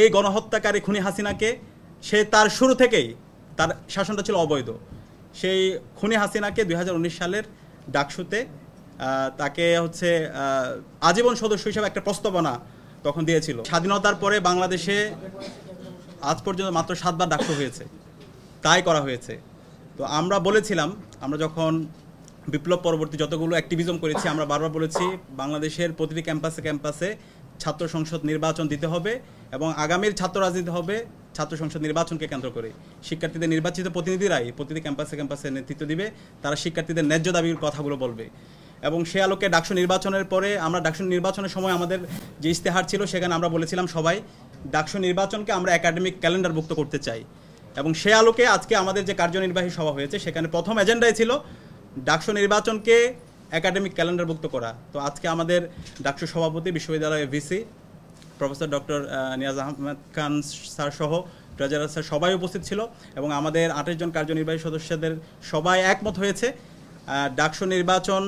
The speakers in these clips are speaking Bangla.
এই গণহত্যাকারী খুনি হাসিনাকে সে তার শুরু থেকেই তার শাসনটা ছিল অবৈধ। সেই খুনি হাসিনাকে 2019 সালের ডাকসুতে তাকে আজীবন সদস্য হিসেবে একটা প্রস্তাবনা তখন দিয়েছিল। স্বাধীনতার পরে বাংলাদেশে আজ পর্যন্ত মাত্র 7 বার ডাকসু হয়েছে, তাই করা হয়েছে। তো আমরা বলেছিলাম, আমরা যখন বিপ্লব পরবর্তী যতগুলো অ্যাক্টিভিজম করেছি, আমরা বারবার বলেছি বাংলাদেশের প্রতিটি ক্যাম্পাসে ক্যাম্পাসে ছাত্র সংসদ নির্বাচন দিতে হবে এবং আগামীর ছাত্র রাজনীতি হবে ছাত্র সংসদ নির্বাচনকে কেন্দ্র করে। শিক্ষার্থীদের নির্বাচিত প্রতিনিধিরাই প্রতিটি ক্যাম্পাসে ক্যাম্পাসে নেতৃত্ব দিবে, তারা শিক্ষার্থীদের ন্যায্য দাবির কথাগুলো বলবে। এবং সে আলোকে ডাকসু নির্বাচনের পরে আমরা ডাকসু নির্বাচনের সময় আমাদের যে ইশতেহার ছিল সেখানে আমরা বলেছিলাম সবাই ডাকসু নির্বাচনকে আমরা একাডেমিক ক্যালেন্ডারভুক্ত করতে চাই। এবং সে আলোকে আজকে আমাদের যে কার্যনির্বাহী সভা হয়েছে সেখানে প্রথম এজেন্ডায় ছিল ডাকসু নির্বাচনকে একাডেমিক ক্যালেন্ডারভুক্ত করা। তো আজকে আমাদের ডাকসু সভাপতি, বিশ্ববিদ্যালয়ের VC professor doctor Niaz Ahmed Khan sir সহ ট্রেজারার স্যার সবাই উপস্থিত ছিল এবং আমাদের 28 জন কার্যনির্বাহী সদস্যদের সবাই একমত হয়েছে ডাকসু নির্বাচন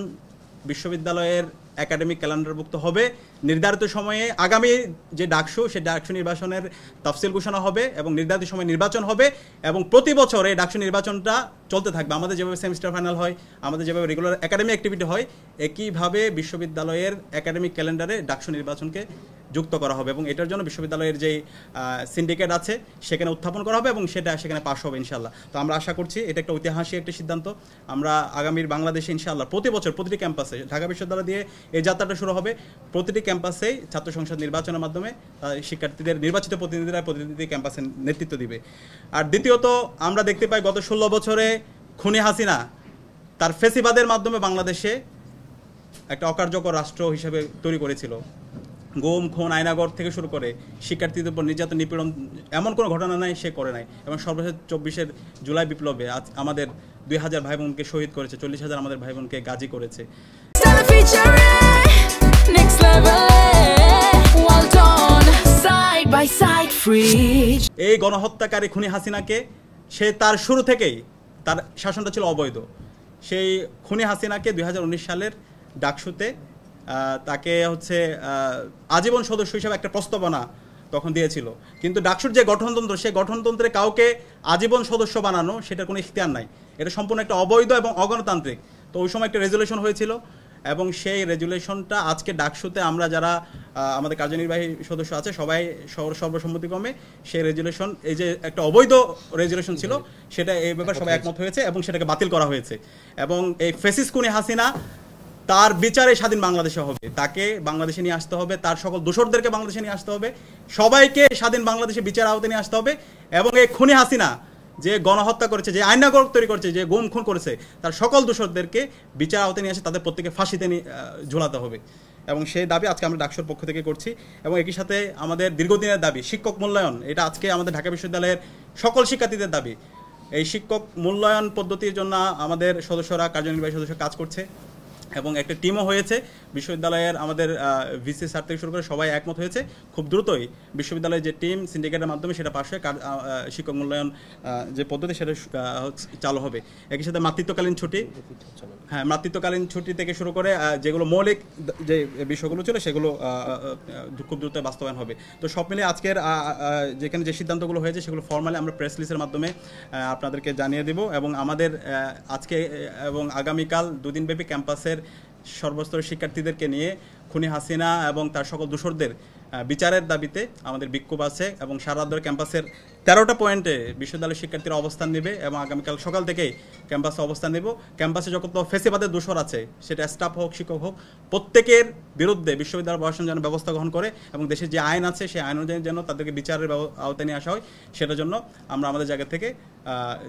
বিশ্ববিদ্যালয়ের একাডেমিক ক্যালেন্ডারভুক্ত হবে। নির্ধারিত সময়ে আগামী যে ডাকসু, সেই ডাকসু নির্বাচনের তফসিল ঘোষণা হবে এবং নির্ধারিত সময়ে নির্বাচন হবে এবং প্রতি বছর এই ডাকসু নির্বাচনটা চলতে থাকবে। আমাদের যেভাবে সেমিস্টার ফাইনাল হয়, আমাদের যেভাবে রেগুলার একাডেমিক অ্যাক্টিভিটি হয়, একইভাবে বিশ্ববিদ্যালয়ের একাডেমিক ক্যালেন্ডারে ডাকসু নির্বাচনকে যুক্ত করা হবে এবং এটার জন্য বিশ্ববিদ্যালয়ের যেই সিন্ডিকেট আছে সেখানে উত্থাপন করা হবে এবং সেটা সেখানে পাশ হবে ইনশাআল্লাহ। তো আমরা আশা করছি এটা একটা ঐতিহাসিক একটা সিদ্ধান্ত। আমরা আগামীর বাংলাদেশে ইনশাআল্লাহ প্রতি বছর প্রতিটি ক্যাম্পাসে, ঢাকা বিশ্ববিদ্যালয় দিয়ে এই যাত্রাটা শুরু হবে, প্রতিটি ক্যাম্পাসেই ছাত্র সংসদ নির্বাচনের মাধ্যমে শিক্ষার্থীদের নির্বাচিত প্রতিনিধিরা প্রতিনিধি ক্যাম্পাসে নেতৃত্ব দিবে। আর দ্বিতীয়ত আমরা দেখতে পাই গত 16 বছরে খুনি হাসিনা তার ফেসিবাদের মাধ্যমে বাংলাদেশে একটা অকার্যকর রাষ্ট্র হিসেবে তৈরি করেছিল। গুম, খুন, আয়নাগর থেকে শুরু করে শিক্ষার্থীদের উপর নির্যাতন, নিপীড়ন, এমন কোনো ঘটনা নাই সে করে নাই। এবং সর্বশেষ 24 জুলাই বিপ্লবে আমাদের 2000 ভাই বোনকে শহীদ করেছে, 40,000 আমাদের ভাই বোনকে গাজী করেছে। এই গণহত্যাকারী খুনি হাসিনাকে সে তার শুরু থেকেই তার শাসনটা ছিল অবৈধ। সেই খুনি হাসিনাকে 2019 সালের ডাকসুতে তাকে আজীবন সদস্য হিসেবে একটা প্রস্তাবনা তখন দিয়েছিল। কিন্তু ডাকসুর যে গঠনতন্ত্র, সেই গঠনতন্ত্রে কাউকে আজীবন সদস্য বানানো সেটার কোনো ইখতিয়ার নাই, এটা সম্পূর্ণ একটা অবৈধ এবং অগণতান্ত্রিক। তো ওই সময় একটা রেজুলেশন হয়েছিল এবং সেই রেজুলেশনটা আজকে ডাকসুতে আমরা যারা আমাদের কার্যনির্বাহী সদস্য আছে সবাই সর্বসম্মতিক্রমে সেই রেজুলেশন, এই যে একটা অবৈধ রেজুলেশন ছিল সেটা এই ব্যাপারে সবাই একমত হয়েছে এবং সেটাকে বাতিল করা হয়েছে। এবং এই ফ্যাসিস্ট খুনি হাসিনা তার বিচারে স্বাধীন বাংলাদেশে হবে, তাকে বাংলাদেশে নিয়ে আসতে হবে, তার সকল দোষরদেরকে বাংলাদেশে নিয়ে আসতে হবে, সবাইকে স্বাধীন বাংলাদেশে বিচার আওতায় নিয়ে আসতে হবে। এবং এই খুনি হাসিনা যে গণহত্যা করেছে, যে আয়নাগর তৈরি করেছে, যে গুম খুন করেছে, তার সকল দোষরদেরকে বিচার আওতায় নিয়ে আসে তাদের প্রত্যেকে ফাঁসিতে ঝোলাতে হবে। এবং সেই দাবি আজকে আমরা ডাকসুর পক্ষ থেকে করছি। এবং একই সাথে আমাদের দীর্ঘদিনের দাবি শিক্ষক মূল্যায়ন, এটা আজকে আমাদের ঢাকা বিশ্ববিদ্যালয়ের সকল শিক্ষার্থীদের দাবি। এই শিক্ষক মূল্যায়ন পদ্ধতির জন্য আমাদের সদস্যরা, কার্যনির্বাহী সদস্য কাজ করছে এবং একটা টিমও হয়েছে বিশ্ববিদ্যালয়ের। আমাদের ভিসি স্যার থেকে শুরু করে সবাই একমত হয়েছে খুব দ্রুতই বিশ্ববিদ্যালয়ের যে টিম সিন্ডিকেটের মাধ্যমে সেটা পাশ হয়ে শিক্ষক মূল্যায়ন যে পদ্ধতি সেটা চালু হবে। একই সাথে মাতৃত্বকালীন ছুটি, মাতৃত্বকালীন ছুটি থেকে শুরু করে যেগুলো মৌলিক যে বিষয়গুলো ছিল সেগুলো খুব দ্রুত বাস্তবায়ন হবে। তো সব মিলিয়ে আজকের যেখানে যে সিদ্ধান্তগুলো হয়েছে সেগুলো ফর্মালি আমরা প্রেস রিলিজের মাধ্যমে আপনাদেরকে জানিয়ে দেব। এবং আমাদের আজকে এবং আগামীকাল 2 দিনব্যাপী ক্যাম্পাসের সর্বস্তরের শিক্ষার্থীদেরকে নিয়ে খুনি হাসিনা এবং তার সকল দোষরদের বিচারের দাবিতে আমাদের বিক্ষোভ আছে এবং সারা রাত ধরে ক্যাম্পাসের 13টা পয়েন্টে বিশ্ববিদ্যালয়ের শিক্ষার্থীরা অবস্থান নেবে এবং আগামীকাল সকাল থেকেই ক্যাম্পাসে অবস্থান নেব। ক্যাম্পাসে যত ফেসিবাদের দোষর আছে, সেটা স্টাফ হোক, শিক্ষক হোক, প্রত্যেকের বিরুদ্ধে বিশ্ববিদ্যালয় প্রশাসন যেন ব্যবস্থা গ্রহণ করে এবং দেশের যে আইন আছে সেই আইন অনুযায়ী যেন তাদেরকে বিচারের আওতায় নিয়ে আসা হয়, সেটার জন্য আমরা আমাদের জায়গা থেকে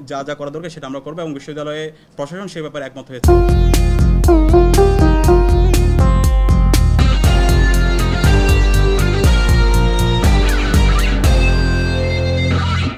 যা যা করা দরকার সেটা আমরা করবো এবং বিশ্ববিদ্যালয়ে প্রশাসন সে ব্যাপারে একমত হয়েছে।